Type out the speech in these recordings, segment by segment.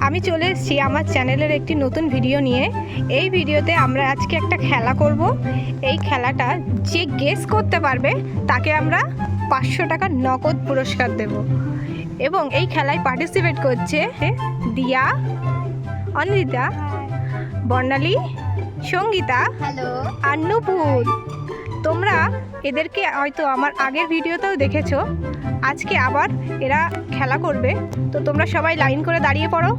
আমি চলে এসেছি আমার চ্যানেলের একটি নতুন ভিডিও নিয়ে। এই ভিডিওতে আমরা আজকে একটা খেলা করব। এই খেলাটা যে গেস করতে পারবে তাকে আমরা 500 টাকা নগদ পুরস্কার দেব। এবং এই খেলায় পার্টিসিপেট করছে দিয়া, অনিন্দিতা, বর্ণালী, সঙ্গীতা আর নূপুর। তোমরা এদেরকে হয়তো আমার আগের ভিডিওতেও দেখেছো। আজকে আবার এরা খেলা করবে, তো তোমরা সবাই লাইন করে দাঁড়িয়ে পড়ো।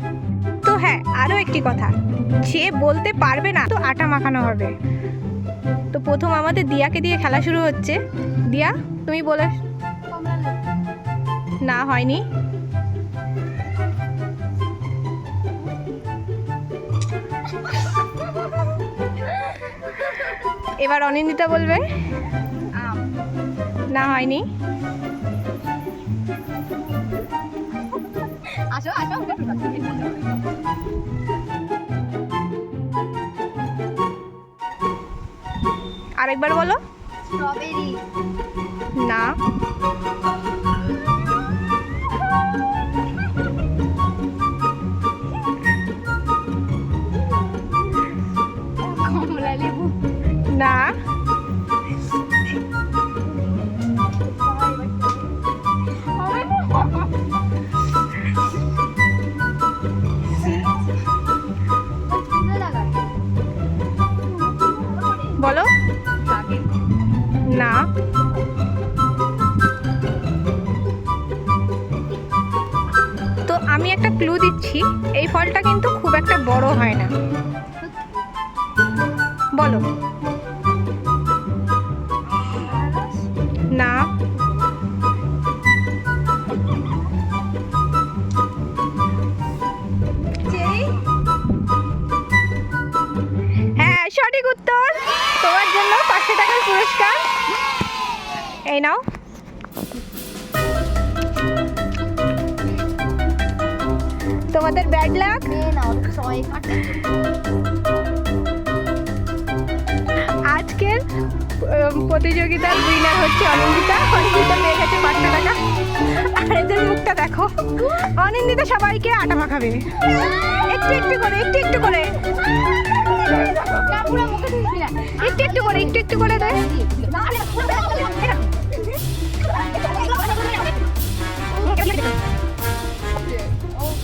তো হ্যাঁ, আরও একটি কথা, যে বলতে পারবে না তো আটা মাখানো হবে। তো প্রথম আমাদের দিয়াকে দিয়ে খেলা শুরু হচ্ছে। দিয়া, তুমি বলে। না, হয়নি। এবার অনিন্দিতা বলবে। না, হয়নি। আরেকবার বলো। স্ট্রবেরি। না। কমলা লেবু। না। বলো। না। তো আমি একটা ক্লু দিচ্ছি, এই ফলটা কিন্তু খুব একটা বড় হয় না। বলো। না। হ্যাঁ, সঠিক উত্তর। তোমার জন্য 500 টাকার পুরস্কার। এই নাও। তোমাদের ব্যাড লাক। আজকের প্রতিযোগিতার উইনার হচ্ছে অনিন্দিতা। অনিন্দিতা পেয়ে গেছে 500 টাকা। আর এদের মুখটা দেখো। অনিন্দিতা সবাইকে আটা মাখাবে, একটু একটু করে, একটু একটু করে, একটু একটু করে, একটু একটু করে দেয়।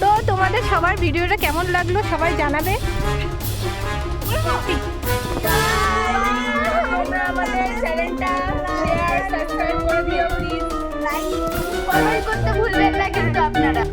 তো তোমাদের সবার ভিডিওটা কেমন লাগলো সবাই জানাবে। আমাদের চ্যানেলটা শেয়ার, সাবস্ক্রাইব করে দিও প্লিজ। লাইক করতে ভুলবেন না কিন্তু আপনারা।